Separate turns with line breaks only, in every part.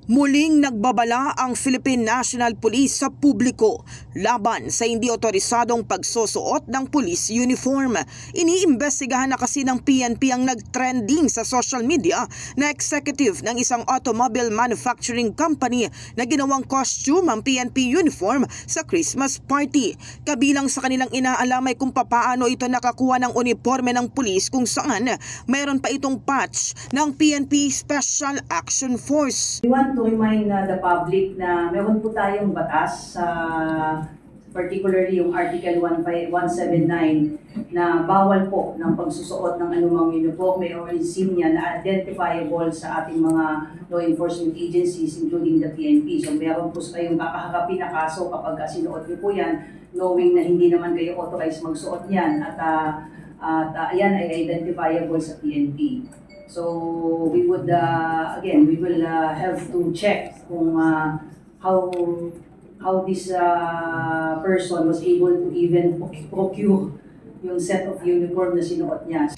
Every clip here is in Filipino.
Muling nagbabala ang Philippine National Police sa publiko laban sa hindi otorisadong pagsusuot ng police uniform. Iniimbestigahan na kasi ng PNP ang nagtrending sa social media na executive ng isang automobile manufacturing company na ginawang costume ang PNP uniform sa Christmas party. Kabilang sa kanilang inaalam ay kung papaano ito nakakuha ng uniforme ng pulis kung saan mayroon pa itong patch ng PNP Special Action Force.
To remind the public na meron po tayong batas, particularly yung Article 179 na bawal po ng pagsusuot ng anumang uniforme o insignia na identifiable sa ating mga law enforcement agencies including the PNP. So meron po kayong kakaharapin na kaso kapag sinuot niyo po yan, knowing na hindi naman kayo authorized magsuot yan at yan ay identifiable sa PNP. So we would again we will have to check kung how this person was able to even procure yung set of uniform na sinuot niya.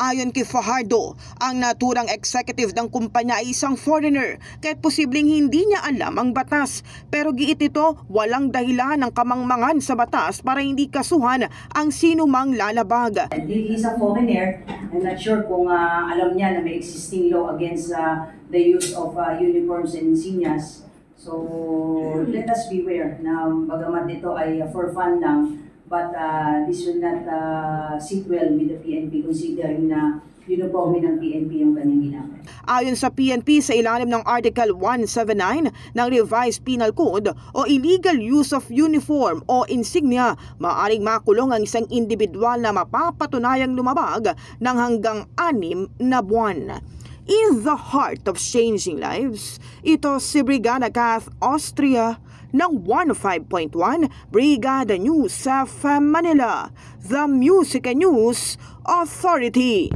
Ayon kay Fajardo, ang naturang executive ng kumpanya ay isang foreigner kahit posibleng hindi niya alam ang batas. Pero giit ito, walang dahilan ng kamangmangan sa batas para hindi kasuhan ang sinumang lalabag.
He's a foreigner. I'm not sure kung alam niya na may existing law against the use of uniforms and insignias. So let us beware na bagamat ito ay for fun lang, but this will not sit well with the PNP considering na uniforme ng PNP yung kanyang ginamit.
Ayon sa PNP, sa ilalim ng Article 179 ng Revised Penal Code o illegal use of uniform o insignia, maaaring makulong ang isang individual na mapapatunayang lumabag ng hanggang 6 na buwan. In the heart of changing lives, ito si Brigada Kath Austria ng 105.1 Brigada News sa Manila, the Music and News Authority.